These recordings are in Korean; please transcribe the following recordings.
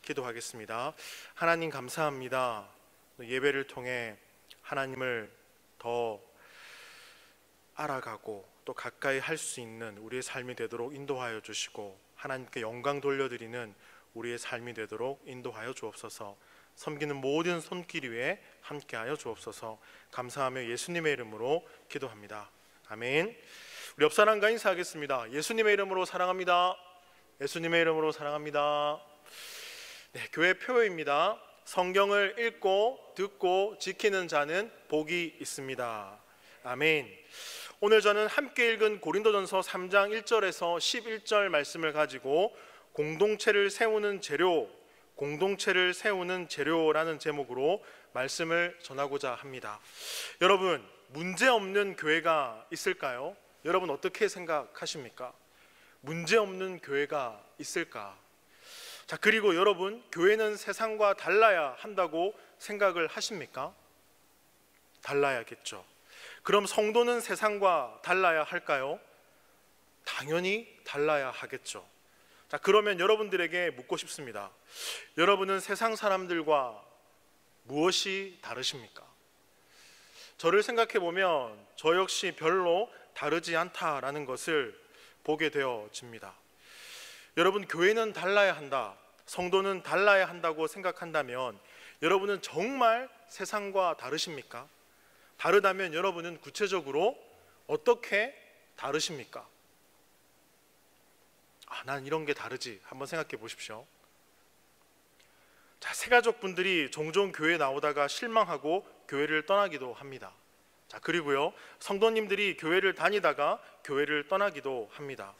기도하겠습니다. 하나님 감사합니다. 예배를 통해 하나님을 더 알아가고 또 가까이 할 수 있는 우리의 삶이 되도록 인도하여 주시고, 하나님께 영광 돌려드리는 우리의 삶이 되도록 인도하여 주옵소서. 섬기는 모든 손길 위에 함께하여 주옵소서. 감사하며 예수님의 이름으로 기도합니다. 아멘. 우리 옆 사람과 인사하겠습니다. 예수님의 이름으로 사랑합니다. 예수님의 이름으로 사랑합니다. 네, 교회 표어입니다. 성경을 읽고 듣고 지키는 자는 복이 있습니다. 아멘. 오늘 저는 함께 읽은 고린도전서 3장 1절에서 11절 말씀을 가지고 공동체를 세우는 재료, 공동체를 세우는 재료라는 제목으로 말씀을 전하고자 합니다. 여러분, 문제 없는 교회가 있을까요? 여러분 어떻게 생각하십니까? 문제 없는 교회가 있을까? 자, 그리고 여러분, 교회는 세상과 달라야 한다고 생각을 하십니까? 달라야겠죠. 그럼 성도는 세상과 달라야 할까요? 당연히 달라야 하겠죠. 자, 그러면 여러분들에게 묻고 싶습니다. 여러분은 세상 사람들과 무엇이 다르십니까? 저를 생각해 보면 저 역시 별로 다르지 않다라는 것을 보게 되어집니다. 여러분, 교회는 달라야 한다, 성도는 달라야 한다고 생각한다면 여러분은 정말 세상과 다르십니까? 다르다면 여러분은 구체적으로 어떻게 다르십니까? 난 이런 게 다르지. 한번 생각해 보십시오. 자, 새가족 분들이 종종 교회에 나오다가 실망하고 교회를 떠나기도 합니다. 자, 그리고요, 성도님들이 교회를 다니다가 교회를 떠나기도 합니다.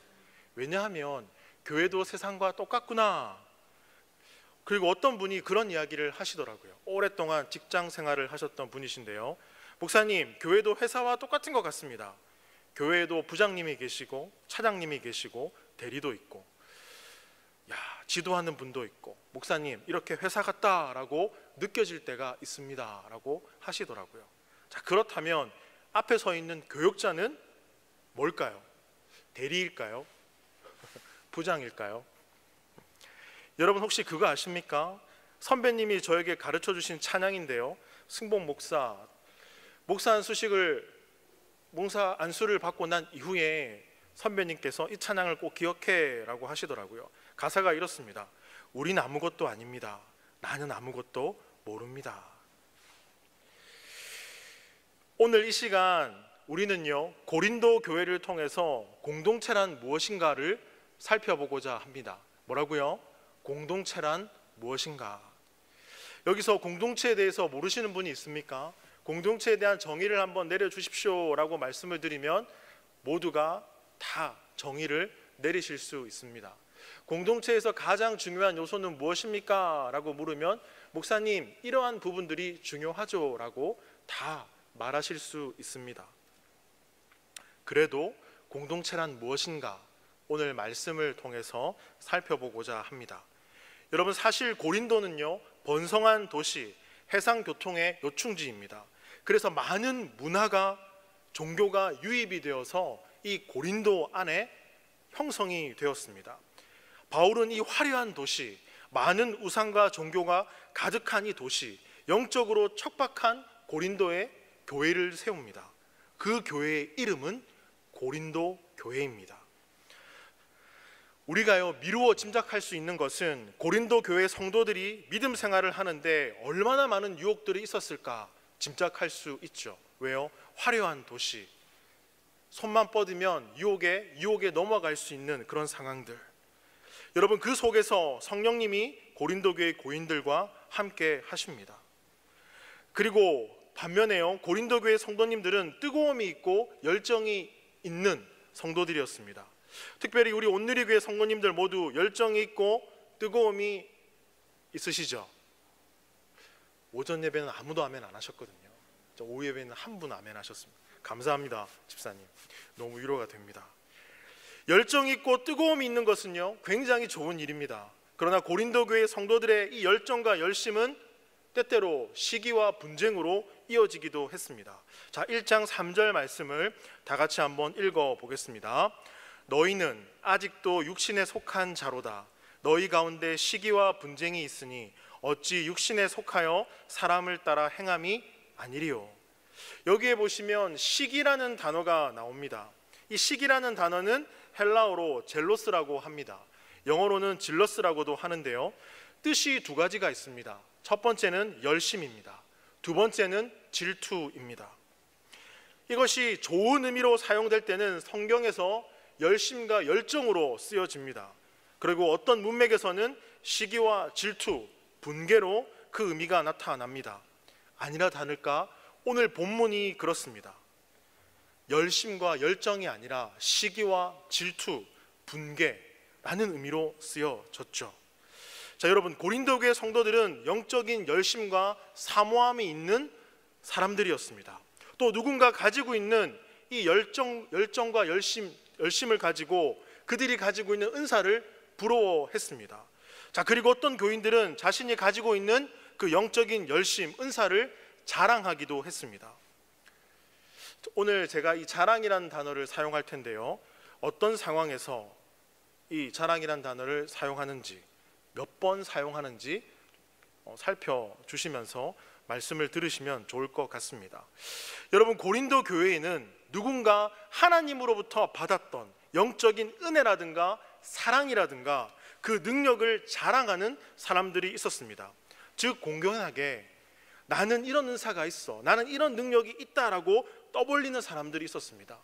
왜냐하면 교회도 세상과 똑같구나. 그리고 어떤 분이 그런 이야기를 하시더라고요. 오랫동안 직장 생활을 하셨던 분이신데요, 목사님, 교회도 회사와 똑같은 것 같습니다. 교회에도 부장님이 계시고 차장님이 계시고 대리도 있고, 지도하는 분도 있고, 목사님 이렇게 회사 같다라고 느껴질 때가 있습니다 라고 하시더라고요. 자, 그렇다면 앞에 서 있는 교역자는 뭘까요? 대리일까요? 부장일까요? 여러분 혹시 그거 아십니까? 선배님이 저에게 가르쳐 주신 찬양인데요, 승복 목사 안수를 받고 난 이후에 선배님께서 이 찬양을 꼭 기억해 라고 하시더라고요. 가사가 이렇습니다. 우린 아무것도 아닙니다. 나는 아무것도 모릅니다. 오늘 이 시간 우리는요, 고린도 교회를 통해서 공동체란 무엇인가를 살펴보고자 합니다. 뭐라고요? 공동체란 무엇인가? 여기서 공동체에 대해서 모르시는 분이 있습니까? 공동체에 대한 정의를 한번 내려주십시오 라고 말씀을 드리면 모두가 다 정의를 내리실 수 있습니다. 공동체에서 가장 중요한 요소는 무엇입니까? 라고 물으면 목사님, 이러한 부분들이 중요하죠 라고 다 말하실 수 있습니다. 그래도 공동체란 무엇인가? 오늘 말씀을 통해서 살펴보고자 합니다. 여러분, 사실 고린도는요, 번성한 도시, 해상교통의 요충지입니다. 그래서 많은 문화가, 종교가 유입이 되어서 이 고린도 안에 형성이 되었습니다. 바울은 이 화려한 도시, 많은 우상과 종교가 가득한 이 도시, 영적으로 척박한 고린도에 교회를 세웁니다. 그 교회의 이름은 고린도 교회입니다. 우리가요, 미루어 짐작할 수 있는 것은 고린도 교회 성도들이 믿음 생활을 하는데 얼마나 많은 유혹들이 있었을까 짐작할 수 있죠. 왜요? 화려한 도시, 손만 뻗으면 유혹에 넘어갈 수 있는 그런 상황들. 여러분, 그 속에서 성령님이 고린도 교회 고인들과 함께 하십니다. 그리고 반면에요, 고린도 교회 성도님들은 뜨거움이 있고 열정이 있는 성도들이었습니다. 특별히 우리 온누리교회 성도님들 모두 열정이 있고 뜨거움이 있으시죠? 오전 예배는 아무도 아멘 안 하셨거든요. 오후 예배는 한 분 아멘 하셨습니다. 감사합니다, 집사님. 너무 위로가 됩니다. 열정 있고 뜨거움이 있는 것은요, 굉장히 좋은 일입니다. 그러나 고린도 교회 성도들의 이 열정과 열심은 때때로 시기와 분쟁으로 이어지기도 했습니다. 자, 1장 3절 말씀을 다 같이 한번 읽어 보겠습니다. 너희는 아직도 육신에 속한 자로다. 너희 가운데 시기와 분쟁이 있으니 어찌 육신에 속하여 사람을 따라 행함이 아니리요. 여기에 보시면 시기라는 단어가 나옵니다. 이 시기라는 단어는 헬라어로 젤로스라고 합니다. 영어로는 질러스라고도 하는데요, 뜻이 두 가지가 있습니다. 첫 번째는 열심입니다. 두 번째는 질투입니다. 이것이 좋은 의미로 사용될 때는 성경에서 열심과 열정으로 쓰여집니다. 그리고 어떤 문맥에서는 시기와 질투, 분개로 그 의미가 나타납니다. 아니라 다를까 오늘 본문이 그렇습니다. 열심과 열정이 아니라 시기와 질투, 분개라는 의미로 쓰여졌죠. 자, 여러분, 고린도 교회 성도들은 영적인 열심과 사모함이 있는 사람들이었습니다. 또 누군가 가지고 있는 이 열정과 열심을 가지고 그들이 가지고 있는 은사를 부러워했습니다. 자, 그리고 어떤 교인들은 자신이 가지고 있는 그 영적인 열심, 은사를 자랑하기도 했습니다. 오늘 제가 이 자랑이라는 단어를 사용할 텐데요, 어떤 상황에서 이 자랑이라는 단어를 사용하는지, 몇 번 사용하는지 살펴주시면서 말씀을 들으시면 좋을 것 같습니다. 여러분, 고린도 교회에는 누군가 하나님으로부터 받았던 영적인 은혜라든가 사랑이라든가 그 능력을 자랑하는 사람들이 있었습니다. 즉 공경하게 나는 이런 은사가 있어, 나는 이런 능력이 있다라고 떠벌리는 사람들이 있었습니다.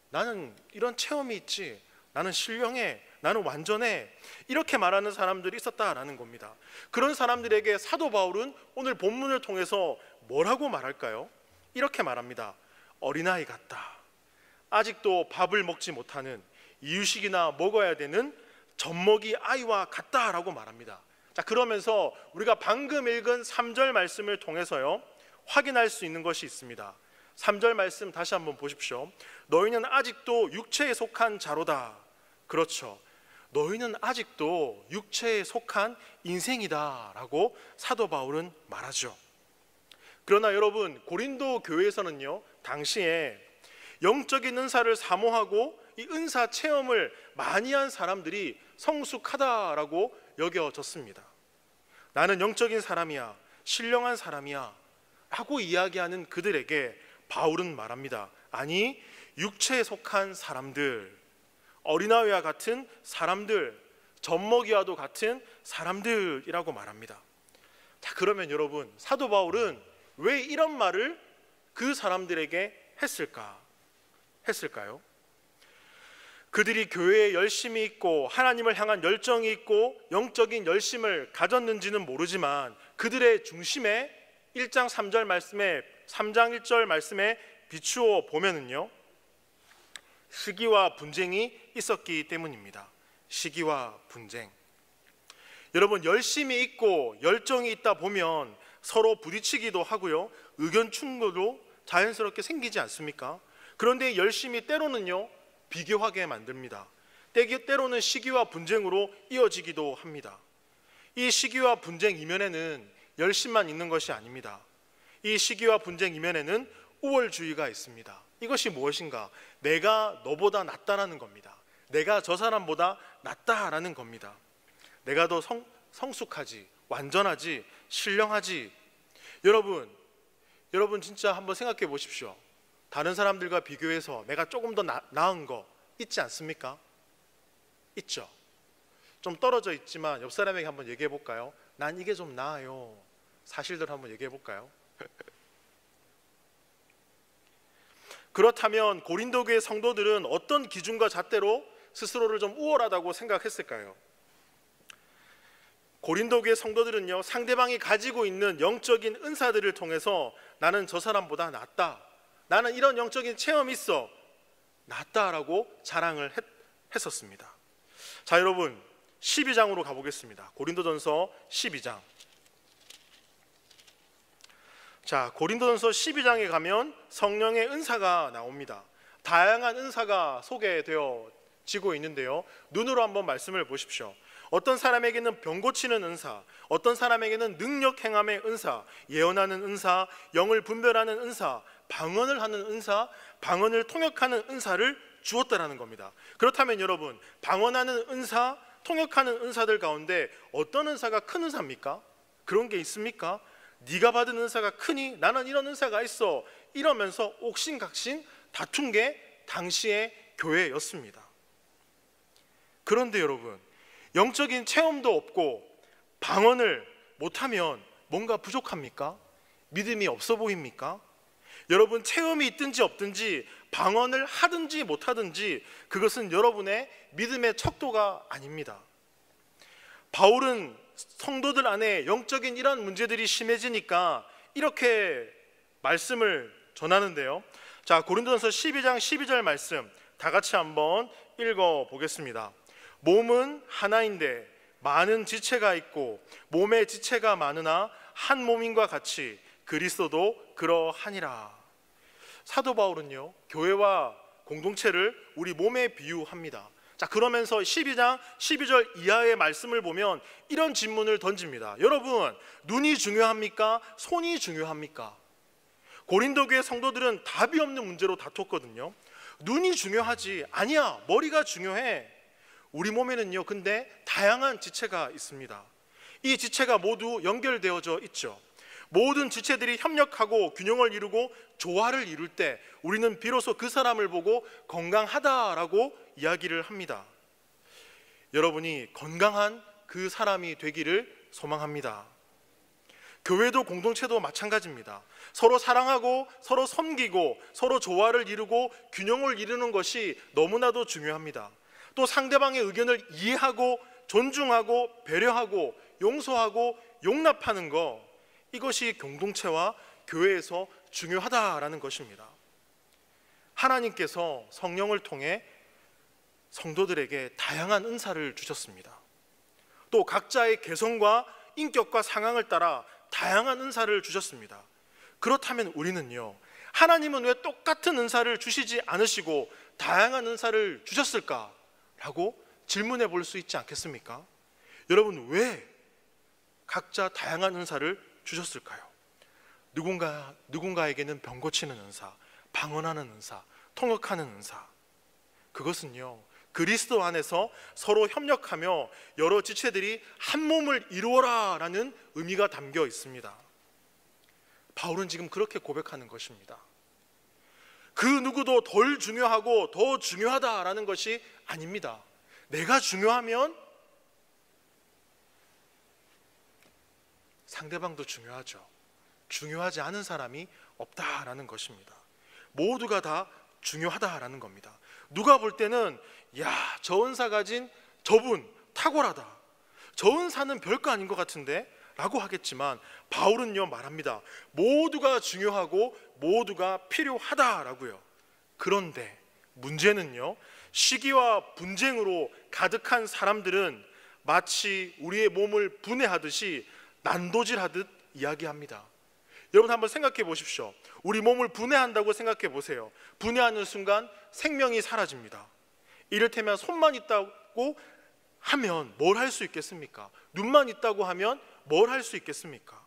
나는 이런 체험이 있지, 나는 신령해, 나는 완전해, 이렇게 말하는 사람들이 있었다라는 겁니다. 그런 사람들에게 사도 바울은 오늘 본문을 통해서 뭐라고 말할까요? 이렇게 말합니다. 어린아이 같다. 아직도 밥을 먹지 못하는, 이유식이나 먹어야 되는 젖먹이 아이와 같다라고 말합니다. 자, 그러면서 우리가 방금 읽은 3절 말씀을 통해서요, 확인할 수 있는 것이 있습니다. 3절 말씀 다시 한번 보십시오. 너희는 아직도 육체에 속한 자로다. 그렇죠. 너희는 아직도 육체에 속한 인생이다 라고 사도 바울은 말하죠. 그러나 여러분, 고린도 교회에서는요, 당시에 영적인 은사를 사모하고 이 은사 체험을 많이 한 사람들이 성숙하다라고 여겨졌습니다. 나는 영적인 사람이야, 신령한 사람이야 라고 이야기하는 그들에게 바울은 말합니다. 아니, 육체에 속한 사람들, 어린아이와 같은 사람들, 젖먹이와도 같은 사람들이라고 말합니다. 자, 그러면 여러분, 사도 바울은 왜 이런 말을 그 사람들에게 했을까요? 그들이 교회에 열심이 있고 하나님을 향한 열정이 있고 영적인 열심을 가졌는지는 모르지만 그들의 중심에 1장 3절 말씀에 3장 1절 말씀에 비추어 보면은요, 시기와 분쟁이 있었기 때문입니다. 시기와 분쟁. 여러분, 열심이 있고 열정이 있다 보면 서로 부딪히기도 하고요, 의견 충돌도 자연스럽게 생기지 않습니까? 그런데 열심이 때로는요, 비교하게 만듭니다. 때로는 시기와 분쟁으로 이어지기도 합니다. 이 시기와 분쟁 이면에는 열심만 있는 것이 아닙니다. 이 시기와 분쟁 이면에는 우월주의가 있습니다. 이것이 무엇인가? 내가 너보다 낫다라는 겁니다. 내가 저 사람보다 낫다라는 겁니다. 내가 더 성숙하지, 완전하지, 신령하지. 여러분 진짜 한번 생각해 보십시오. 다른 사람들과 비교해서 내가 조금 더 나은 거 있지 않습니까? 있죠. 좀 떨어져 있지만 옆 사람에게 한번 얘기해 볼까요? 난 이게 좀 나아요. 사실대로 한번 얘기해 볼까요? 그렇다면 고린도 교회 성도들은 어떤 기준과 잣대로 스스로를 좀 우월하다고 생각했을까요? 고린도 교회 성도들은요, 상대방이 가지고 있는 영적인 은사들을 통해서 나는 저 사람보다 낫다, 나는 이런 영적인 체험이 있어, 낫다라고 자랑을 했었습니다. 자, 여러분 12장으로 가보겠습니다. 고린도전서 12장. 자, 고린도전서 12장에 가면 성령의 은사가 나옵니다. 다양한 은사가 소개되어지고 있는데요, 눈으로 한번 말씀을 보십시오. 어떤 사람에게는 병 고치는 은사, 어떤 사람에게는 능력 행함의 은사, 예언하는 은사, 영을 분별하는 은사, 방언을 하는 은사, 방언을 통역하는 은사를 주었다라는 겁니다. 그렇다면 여러분, 방언하는 은사, 통역하는 은사들 가운데 어떤 은사가 큰 은사입니까? 그런 게 있습니까? 네가 받은 은사가 크니 나는 이런 은사가 있어, 이러면서 옥신각신 다툰 게 당시의 교회였습니다. 그런데 여러분, 영적인 체험도 없고 방언을 못하면 뭔가 부족합니까? 믿음이 없어 보입니까? 여러분, 체험이 있든지 없든지 방언을 하든지 못하든지 그것은 여러분의 믿음의 척도가 아닙니다. 바울은 성도들 안에 영적인 이러한 문제들이 심해지니까 이렇게 말씀을 전하는데요. 자, 고린도전서 12장 12절 말씀 다 같이 한번 읽어 보겠습니다. 몸은 하나인데 많은 지체가 있고 몸의 지체가 많으나 한 몸인과 같이 그리스도도 그러하니라. 사도 바울은요, 교회와 공동체를 우리 몸에 비유합니다. 자, 그러면서 12장 12절 이하의 말씀을 보면 이런 질문을 던집니다. 여러분, 눈이 중요합니까? 손이 중요합니까? 고린도 교회 성도들은 답이 없는 문제로 다퉜거든요. 눈이 중요하지. 아니야, 머리가 중요해. 우리 몸에는요, 근데 다양한 지체가 있습니다. 이 지체가 모두 연결되어져 있죠. 모든 지체들이 협력하고 균형을 이루고 조화를 이룰 때 우리는 비로소 그 사람을 보고 건강하다라고 이야기를 합니다. 여러분이 건강한 그 사람이 되기를 소망합니다. 교회도 공동체도 마찬가지입니다. 서로 사랑하고 서로 섬기고 서로 조화를 이루고 균형을 이루는 것이 너무나도 중요합니다. 또 상대방의 의견을 이해하고 존중하고 배려하고 용서하고 용납하는 것, 이것이 공동체와 교회에서 중요하다라는 것입니다. 하나님께서 성령을 통해 성도들에게 다양한 은사를 주셨습니다. 또 각자의 개성과 인격과 상황을 따라 다양한 은사를 주셨습니다. 그렇다면 우리는요, 하나님은 왜 똑같은 은사를 주시지 않으시고 다양한 은사를 주셨을까라고 질문해 볼 수 있지 않겠습니까? 여러분, 왜 각자 다양한 은사를 주셨을까요? 누군가에게는 병 고치는 은사, 방언하는 은사, 통역하는 은사, 그것은요, 그리스도 안에서 서로 협력하며 여러 지체들이 한 몸을 이루어라 라는 의미가 담겨 있습니다. 바울은 지금 그렇게 고백하는 것입니다. 그 누구도 덜 중요하고 더 중요하다라는 것이 아닙니다. 내가 중요하면 상대방도 중요하죠. 중요하지 않은 사람이 없다라는 것입니다. 모두가 다 중요하다라는 겁니다. 누가 볼 때는 야, 저 은사 가진 저분 탁월하다, 저 은사는 별거 아닌 것 같은데 라고 하겠지만 바울은요 말합니다. 모두가 중요하고 모두가 필요하다라고요. 그런데 문제는요, 시기와 분쟁으로 가득한 사람들은 마치 우리의 몸을 분해하듯이 난도질하듯 이야기합니다. 여러분 한번 생각해 보십시오. 우리 몸을 분해한다고 생각해 보세요. 분해하는 순간 생명이 사라집니다. 이를테면 손만 있다고 하면 뭘 할 수 있겠습니까? 눈만 있다고 하면 뭘 할 수 있겠습니까?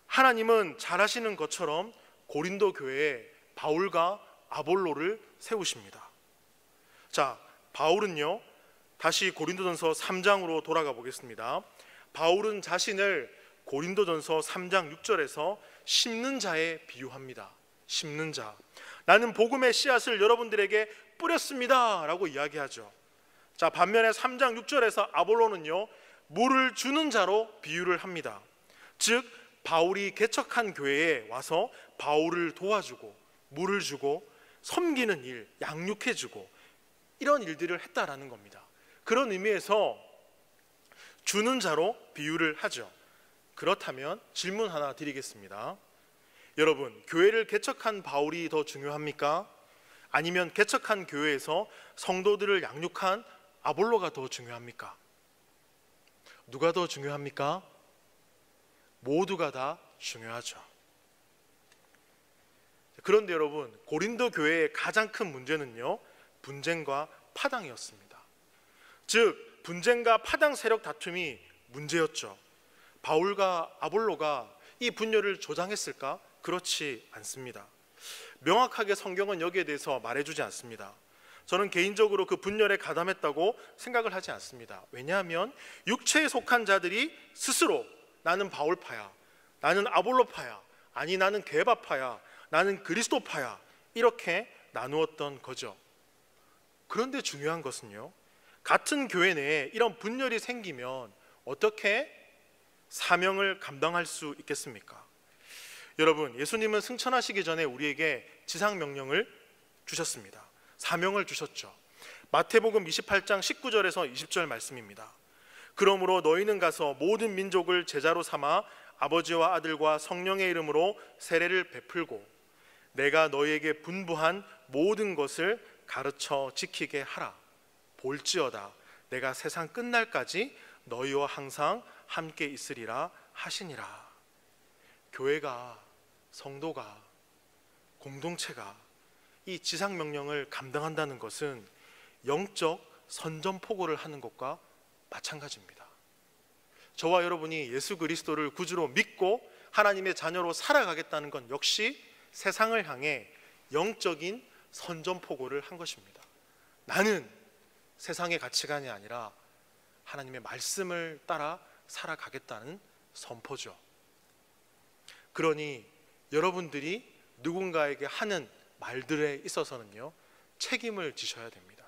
하나님은 잘하시는 것처럼 고린도 교회에 바울과 아볼로를 세우십니다. 자, 바울은요, 다시 고린도전서 3장으로 돌아가 보겠습니다. 바울은 자신을 고린도전서 3장 6절에서 심는 자에 비유합니다. 심는 자, 나는 복음의 씨앗을 여러분들에게 뿌렸습니다 라고 이야기하죠. 자, 반면에 3장 6절에서 아볼로는요, 물을 주는 자로 비유를 합니다. 즉 바울이 개척한 교회에 와서 바울을 도와주고 물을 주고 섬기는 일, 양육해주고 이런 일들을 했다라는 겁니다. 그런 의미에서 주는 자로 비유를 하죠. 그렇다면 질문 하나 드리겠습니다. 여러분, 교회를 개척한 바울이 더 중요합니까? 아니면 개척한 교회에서 성도들을 양육한 아볼로가 더 중요합니까? 누가 더 중요합니까? 모두가 다 중요하죠. 그런데 여러분, 고린도 교회의 가장 큰 문제는요, 분쟁과 파당이었습니다. 즉 분쟁과 파당 세력 다툼이 문제였죠. 바울과 아볼로가 이 분열을 조장했을까? 그렇지 않습니다. 명확하게 성경은 여기에 대해서 말해주지 않습니다. 저는 개인적으로 그 분열에 가담했다고 생각을 하지 않습니다. 왜냐하면 육체에 속한 자들이 스스로 나는 바울파야, 나는 아볼로파야, 아니 나는 게바파야, 나는 그리스도파야, 이렇게 나누었던 거죠. 그런데 중요한 것은요, 같은 교회 내에 이런 분열이 생기면 어떻게 사명을 감당할 수 있겠습니까? 여러분, 예수님은 승천하시기 전에 우리에게 지상명령을 주셨습니다. 사명을 주셨죠. 마태복음 28장 19절에서 20절 말씀입니다. 그러므로 너희는 가서 모든 민족을 제자로 삼아 아버지와 아들과 성령의 이름으로 세례를 베풀고 내가 너희에게 분부한 모든 것을 가르쳐 지키게 하라. 볼지어다 내가 세상 끝날까지 너희와 항상 함께 있으리라 하시니라. 교회가, 성도가, 공동체가 이 지상명령을 감당한다는 것은 영적 선전포고를 하는 것과 마찬가지입니다. 저와 여러분이 예수 그리스도를 구주로 믿고 하나님의 자녀로 살아가겠다는 건 역시 세상을 향해 영적인 선전포고를 한 것입니다. 나는 세상의 가치관이 아니라 하나님의 말씀을 따라 살아가겠다는 선포죠. 그러니 여러분들이 누군가에게 하는 말들에 있어서는요, 책임을 지셔야 됩니다.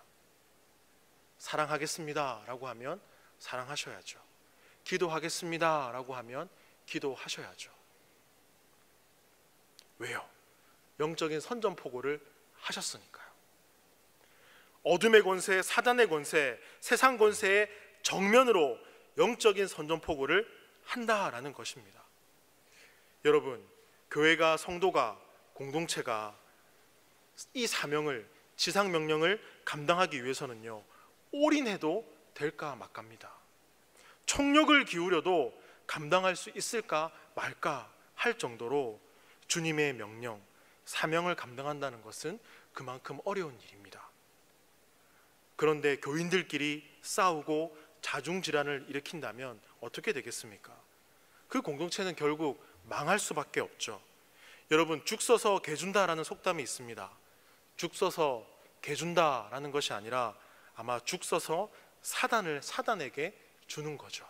사랑하겠습니다 라고 하면 사랑하셔야죠. 기도하겠습니다 라고 하면 기도하셔야죠. 왜요? 영적인 선전포고를 하셨으니까요. 어둠의 권세, 사단의 권세, 세상 권세의 정면으로 영적인 선전포고를 한다라는 것입니다. 여러분, 교회가, 성도가, 공동체가 이 사명을, 지상명령을 감당하기 위해서는요, 올인해도 될까 말까입니다. 총력을 기울여도 감당할 수 있을까 말까 할 정도로 주님의 명령, 사명을 감당한다는 것은 그만큼 어려운 일입니다. 그런데 교인들끼리 싸우고 자중질환을 일으킨다면 어떻게 되겠습니까? 그 공동체는 결국 망할 수밖에 없죠. 여러분, 죽 써서 개 준다라는 속담이 있습니다. 죽 써서 개 준다라는 것이 아니라 아마 죽 써서 사단에게 주는 거죠.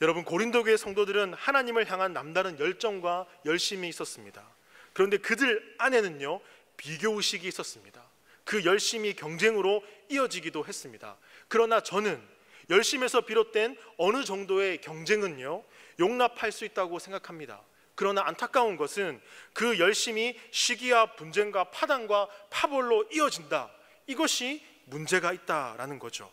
여러분, 고린도 교회 성도들은 하나님을 향한 남다른 열정과 열심이 있었습니다. 그런데 그들 안에는요, 비교의식이 있었습니다. 그 열심이 경쟁으로 이어지기도 했습니다. 그러나 저는 열심에서 비롯된 어느 정도의 경쟁은요, 용납할 수 있다고 생각합니다. 그러나 안타까운 것은 그 열심이 시기와 분쟁과 파당과 파벌로 이어진다, 이것이 문제가 있다라는 거죠.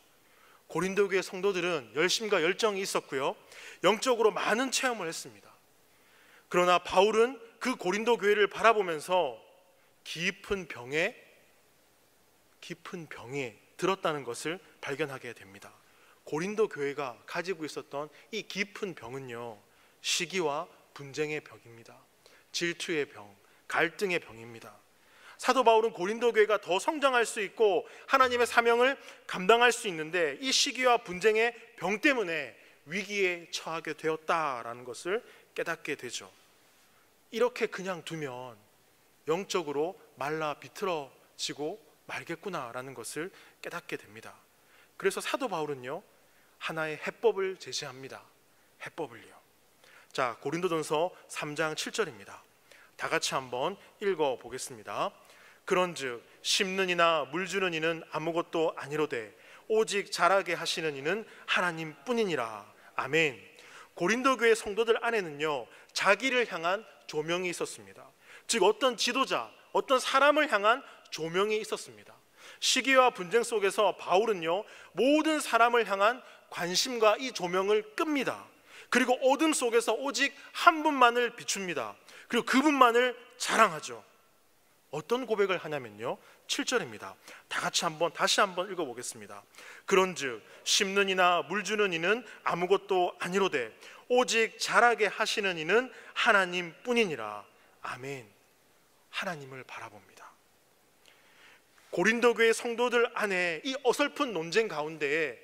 고린도 교회 성도들은 열심과 열정이 있었고요, 영적으로 많은 체험을 했습니다. 그러나 바울은 그 고린도 교회를 바라보면서 깊은 병에 들었다는 것을 발견하게 됩니다. 고린도 교회가 가지고 있었던 이 깊은 병은요, 시기와 분쟁의 병입니다. 질투의 병, 갈등의 병입니다. 사도 바울은 고린도 교회가 더 성장할 수 있고 하나님의 사명을 감당할 수 있는데 이 시기와 분쟁의 병 때문에 위기에 처하게 되었다라는 것을 깨닫게 되죠. 이렇게 그냥 두면 영적으로 말라 비틀어지고 말겠구나라는 것을 깨닫게 됩니다. 그래서 사도 바울은요, 하나의 해법을 제시합니다. 해법을요. 자, 고린도전서 3장 7절입니다. 다 같이 한번 읽어 보겠습니다. 그런즉 심는 이나 물 주는 이는 아무것도 아니로되 오직 자라게 하시는 이는 하나님뿐이니라. 아멘. 고린도 교회 성도들 안에는요, 자기를 향한 조명이 있었습니다. 즉 어떤 지도자, 어떤 사람을 향한 조명이 있었습니다. 시기와 분쟁 속에서 바울은요, 모든 사람을 향한 관심과 이 조명을 끕니다. 그리고 어둠 속에서 오직 한 분만을 비춥니다. 그리고 그분만을 자랑하죠. 어떤 고백을 하냐면요, 7절입니다. 다 같이 다시 한번 읽어보겠습니다. 그런즉 심는 이나 물 주는 이는 아무것도 아니로되 오직 자라게 하시는 이는 하나님뿐이니라. 아멘. 하나님을 바라봅니다. 고린도 교회 성도들 안에 이 어설픈 논쟁 가운데에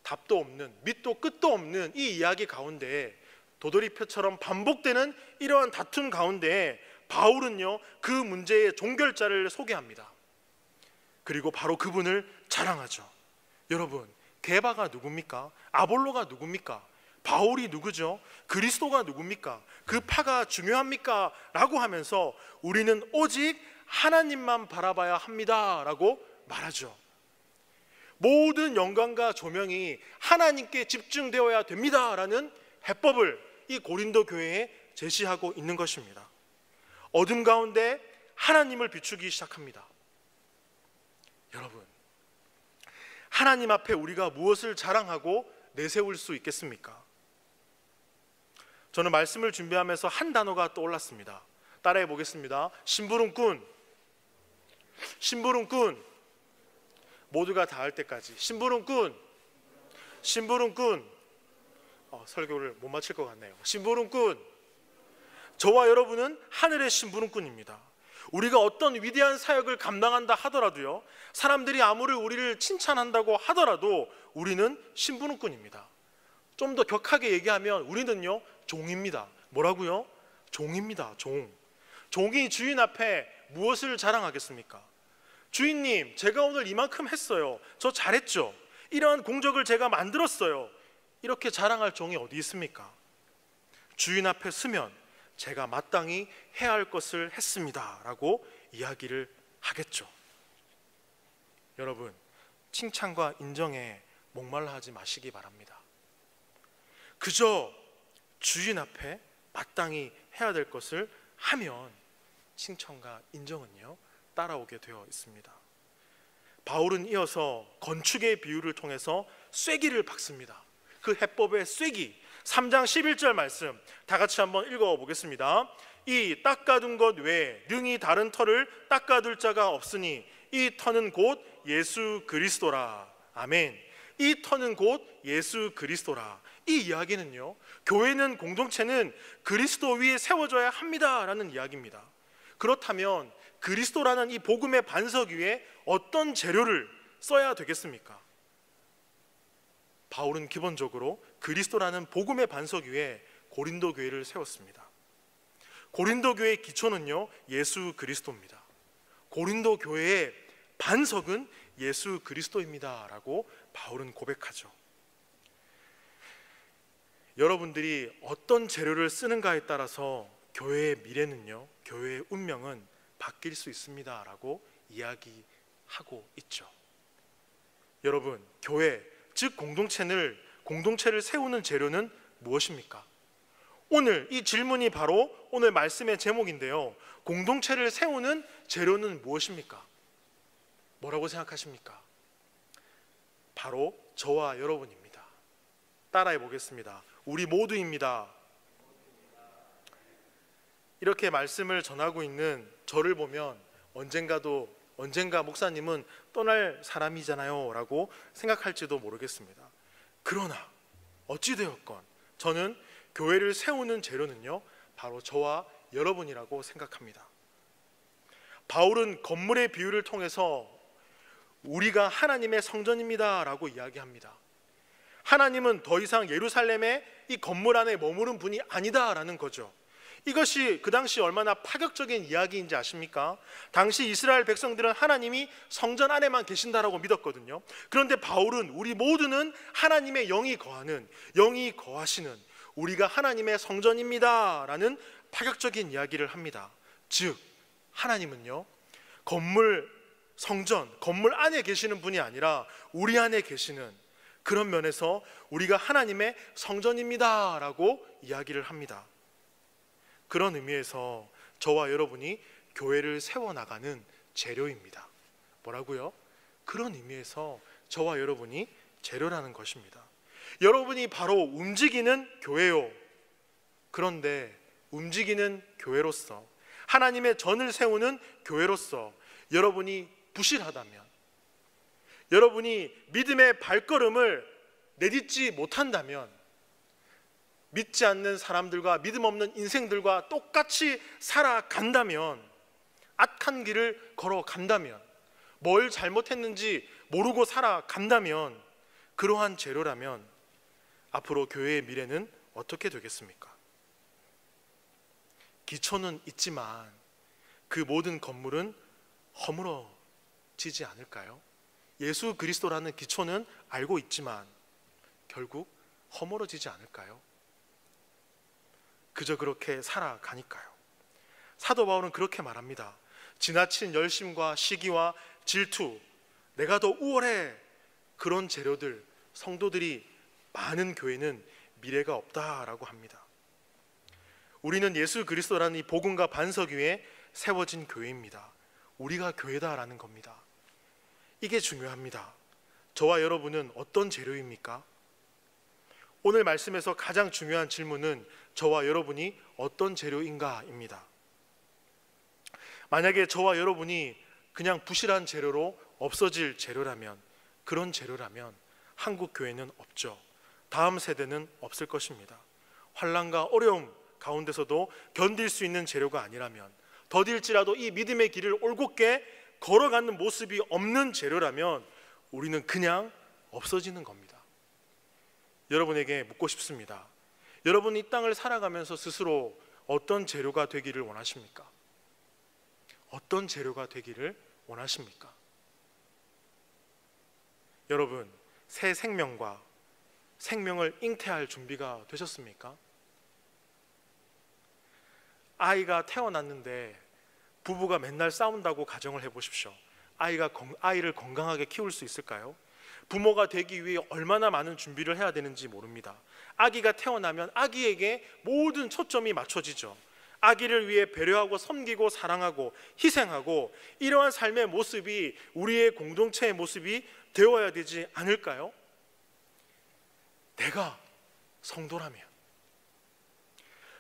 답도 없는, 밑도 끝도 없는 이 이야기 가운데에 도돌이표처럼 반복되는 이러한 다툼 가운데에 바울은요, 그 문제의 종결자를 소개합니다. 그리고 바로 그분을 자랑하죠. 여러분, 게바가 누굽니까? 아볼로가 누굽니까? 바울이 누구죠? 그리스도가 누굽니까? 그 파가 중요합니까? 라고 하면서 우리는 오직 하나님만 바라봐야 합니다 라고 말하죠. 모든 영광과 조명이 하나님께 집중되어야 됩니다 라는 해법을 이 고린도 교회에 제시하고 있는 것입니다. 어둠 가운데 하나님을 비추기 시작합니다. 여러분, 하나님 앞에 우리가 무엇을 자랑하고 내세울 수 있겠습니까? 저는 말씀을 준비하면서 한 단어가 떠올랐습니다. 따라해 보겠습니다. 심부름꾼. 심부름꾼. 모두가 다 할 때까지. 심부름꾼. 심부름꾼. 설교를 못 마칠 것 같네요. 심부름꾼. 저와 여러분은 하늘의 심부름꾼입니다. 우리가 어떤 위대한 사역을 감당한다 하더라도요, 사람들이 아무리 우리를 칭찬한다고 하더라도 우리는 심부름꾼입니다. 좀 더 격하게 얘기하면 우리는요, 종입니다. 뭐라고요? 종입니다. 종. 종이 주인 앞에 무엇을 자랑하겠습니까? 주인님, 제가 오늘 이만큼 했어요. 저 잘했죠? 이러한 공적을 제가 만들었어요. 이렇게 자랑할 종이 어디 있습니까? 주인 앞에 서면 제가 마땅히 해야 할 것을 했습니다 라고 이야기를 하겠죠. 여러분, 칭찬과 인정에 목말라 하지 마시기 바랍니다. 그저 주인 앞에 마땅히 해야 될 것을 하면 칭찬과 인정은요, 따라오게 되어 있습니다. 바울은 이어서 건축의 비유를 통해서 쐐기를 박습니다. 그 해법의 쐐기, 3장 11절 말씀 다 같이 한번 읽어보겠습니다. 이 닦아둔 것 외에 능히 다른 터를 닦아둘 자가 없으니 이 터는 곧 예수 그리스도라. 아멘. 이 터는 곧 예수 그리스도라. 이 이야기는요, 교회는, 공동체는 그리스도 위에 세워져야 합니다 라는 이야기입니다. 그렇다면 그리스도라는 이 복음의 반석 위에 어떤 재료를 써야 되겠습니까? 바울은 기본적으로 그리스도라는 복음의 반석 위에 고린도 교회를 세웠습니다. 고린도 교회의 기초는요, 예수 그리스도입니다. 고린도 교회의 반석은 예수 그리스도입니다 라고 바울은 고백하죠. 여러분들이 어떤 재료를 쓰는가에 따라서 교회의 미래는요, 교회의 운명은 바뀔 수 있습니다 라고 이야기하고 있죠. 여러분, 교회, 즉 공동체를 세우는 재료는 무엇입니까? 오늘 이 질문이 바로 오늘 말씀의 제목인데요, 공동체를 세우는 재료는 무엇입니까? 뭐라고 생각하십니까? 바로 저와 여러분입니다. 따라해 보겠습니다. 우리 모두입니다. 이렇게 말씀을 전하고 있는 저를 보면 언젠가 목사님은 떠날 사람이잖아요 라고 생각할지도 모르겠습니다. 그러나 어찌되었건 저는 교회를 세우는 재료는요, 바로 저와 여러분이라고 생각합니다. 바울은 건물의 비유를 통해서 우리가 하나님의 성전입니다 라고 이야기합니다. 하나님은 더 이상 예루살렘의 이 건물 안에 머무른 분이 아니다 라는 거죠. 이것이 그 당시 얼마나 파격적인 이야기인지 아십니까? 당시 이스라엘 백성들은 하나님이 성전 안에만 계신다라고 믿었거든요. 그런데 바울은 우리 모두는 하나님의 영이 거하시는 우리가 하나님의 성전입니다 라는 파격적인 이야기를 합니다. 즉 하나님은요, 성전, 건물 안에 계시는 분이 아니라 우리 안에 계시는, 그런 면에서 우리가 하나님의 성전입니다 라고 이야기를 합니다. 그런 의미에서 저와 여러분이 교회를 세워나가는 재료입니다. 뭐라고요? 그런 의미에서 저와 여러분이 재료라는 것입니다. 여러분이 바로 움직이는 교회요. 그런데 움직이는 교회로서, 하나님의 전을 세우는 교회로서 여러분이 부실하다면, 여러분이 믿음의 발걸음을 내딛지 못한다면, 믿지 않는 사람들과 믿음 없는 인생들과 똑같이 살아간다면, 악한 길을 걸어간다면, 뭘 잘못했는지 모르고 살아간다면, 그러한 재료라면 앞으로 교회의 미래는 어떻게 되겠습니까? 기초는 있지만 그 모든 건물은 지지 않을까요? 예수 그리스도라는 기초는 알고 있지만 결국 허물어지지 않을까요? 그저 그렇게 살아가니까요. 사도 바울은 그렇게 말합니다. 지나친 열심과 시기와 질투, 내가 더 우월해, 그런 재료들, 성도들이 많은 교회는 미래가 없다라고 합니다. 우리는 예수 그리스도라는 이 복음과 반석 위에 세워진 교회입니다. 우리가 교회다라는 겁니다. 이게 중요합니다. 저와 여러분은 어떤 재료입니까? 오늘 말씀에서 가장 중요한 질문은 저와 여러분이 어떤 재료인가입니다. 만약에 저와 여러분이 그냥 부실한 재료로 없어질 재료라면, 그런 재료라면 한국 교회는 없죠. 다음 세대는 없을 것입니다. 환난과 어려움 가운데서도 견딜 수 있는 재료가 아니라면, 더딜지라도 이 믿음의 길을 올곧게 걸어가는 모습이 없는 재료라면 우리는 그냥 없어지는 겁니다. 여러분에게 묻고 싶습니다. 여러분 이 땅을 살아가면서 스스로 어떤 재료가 되기를 원하십니까? 어떤 재료가 되기를 원하십니까? 여러분, 새 생명과 생명을 잉태할 준비가 되셨습니까? 아이가 태어났는데 부부가 맨날 싸운다고 가정을 해보십시오. 아이를 건강하게 키울 수 있을까요? 부모가 되기 위해 얼마나 많은 준비를 해야 되는지 모릅니다. 아기가 태어나면 아기에게 모든 초점이 맞춰지죠. 아기를 위해 배려하고 섬기고 사랑하고 희생하고, 이러한 삶의 모습이 우리의 공동체의 모습이 되어야 되지 않을까요? 내가 성도라면,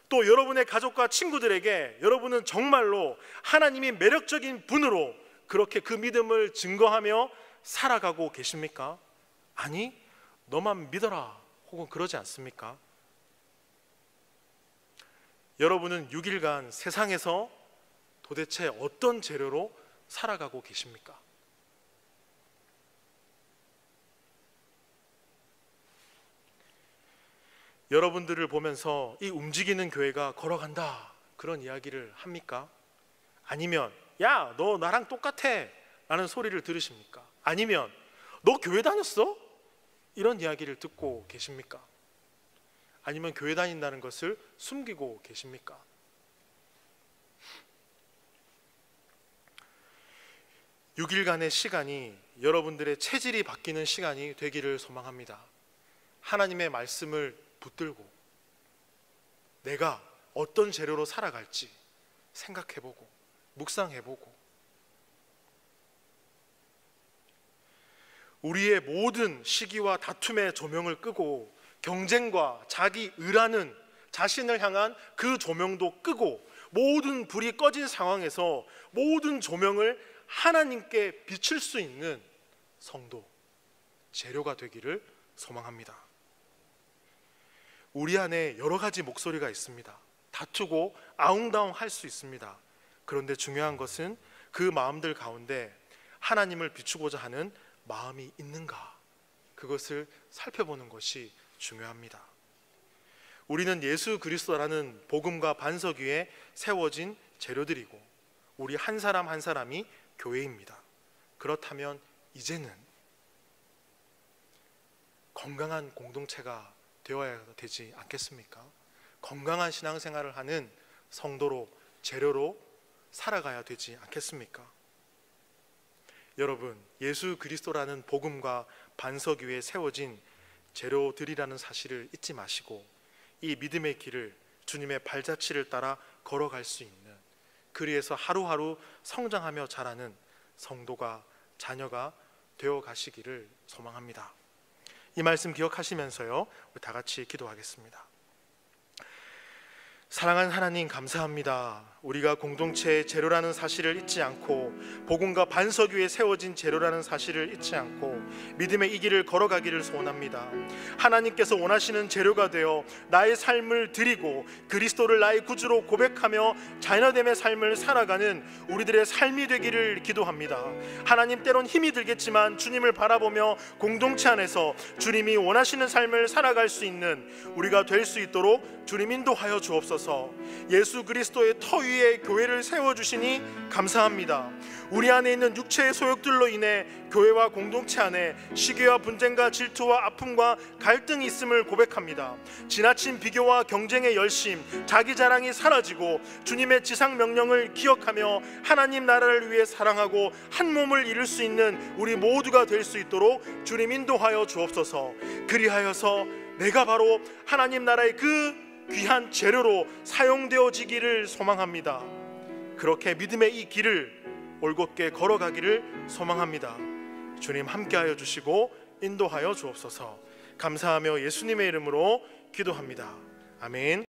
또 여러분의 가족과 친구들에게 여러분은 정말로 하나님이 매력적인 분으로 그렇게 그 믿음을 증거하며 살아가고 계십니까? 아니, 너만 믿어라 혹은 그러지 않습니까? 여러분은 6일간 세상에서 도대체 어떤 재료로 살아가고 계십니까? 여러분들을 보면서 이 움직이는 교회가 걸어간다, 그런 이야기를 합니까? 아니면 야, 너 나랑 똑같아 라는 소리를 들으십니까? 아니면 너 교회 다녔어? 이런 이야기를 듣고 계십니까? 아니면 교회 다닌다는 것을 숨기고 계십니까? (6일간의) 시간이 여러분들의 체질이 바뀌는 시간이 되기를 소망합니다. 하나님의 말씀을 붙들고 내가 어떤 재료로 살아갈지 생각해보고 묵상해보고, 우리의 모든 시기와 다툼의 조명을 끄고 경쟁과 자기 의라는 자신을 향한 그 조명도 끄고, 모든 불이 꺼진 상황에서 모든 조명을 하나님께 비출 수 있는 성도, 재료가 되기를 소망합니다. 우리 안에 여러 가지 목소리가 있습니다. 다투고 아웅다웅 할 수 있습니다. 그런데 중요한 것은 그 마음들 가운데 하나님을 비추고자 하는 마음이 있는가, 그것을 살펴보는 것이 중요합니다. 우리는 예수 그리스도라는 복음과 반석 위에 세워진 재료들이고, 우리 한 사람 한 사람이 교회입니다. 그렇다면 이제는 건강한 공동체가 되어야 되지 않겠습니까? 건강한 신앙생활을 하는 성도로, 재료로 살아가야 되지 않겠습니까? 여러분, 예수 그리스도라는 복음과 반석 위에 세워진 재료들이라는 사실을 잊지 마시고, 이 믿음의 길을, 주님의 발자취를 따라 걸어갈 수 있는, 그리에서 하루하루 성장하며 자라는 성도가, 자녀가 되어 가시기를 소망합니다. 이 말씀 기억하시면서요, 우리 다 같이 기도하겠습니다. 사랑하는 하나님, 감사합니다. 우리가 공동체의 재료라는 사실을 잊지 않고, 복음과 반석 위에 세워진 재료라는 사실을 잊지 않고 믿음의 이 길을 걸어가기를 소원합니다. 하나님께서 원하시는 재료가 되어 나의 삶을 드리고 그리스도를 나의 구주로 고백하며 자녀됨의 삶을 살아가는 우리들의 삶이 되기를 기도합니다. 하나님, 때론 힘이 들겠지만 주님을 바라보며 공동체 안에서 주님이 원하시는 삶을 살아갈 수 있는 우리가 될 수 있도록 주님 인도하여 주옵소서. 주셔서 예수 그리스도의 터 위에 교회를 세워주시니 감사합니다. 우리 안에 있는 육체의 소욕들로 인해 교회와 공동체 안에 시기와 분쟁과 질투와 아픔과 갈등이 있음을 고백합니다. 지나친 비교와 경쟁의 열심, 자기 자랑이 사라지고 주님의 지상 명령을 기억하며 하나님 나라를 위해 사랑하고 한 몸을 이룰 수 있는 우리 모두가 될 수 있도록 주님 인도하여 주옵소서. 그리하여서 내가 바로 하나님 나라의 그 귀한 재료로 사용되어지기를 소망합니다. 그렇게 믿음의 이 길을 올곧게 걸어가기를 소망합니다. 주님 함께하여 주시고 인도하여 주옵소서. 감사하며 예수님의 이름으로 기도합니다. 아멘.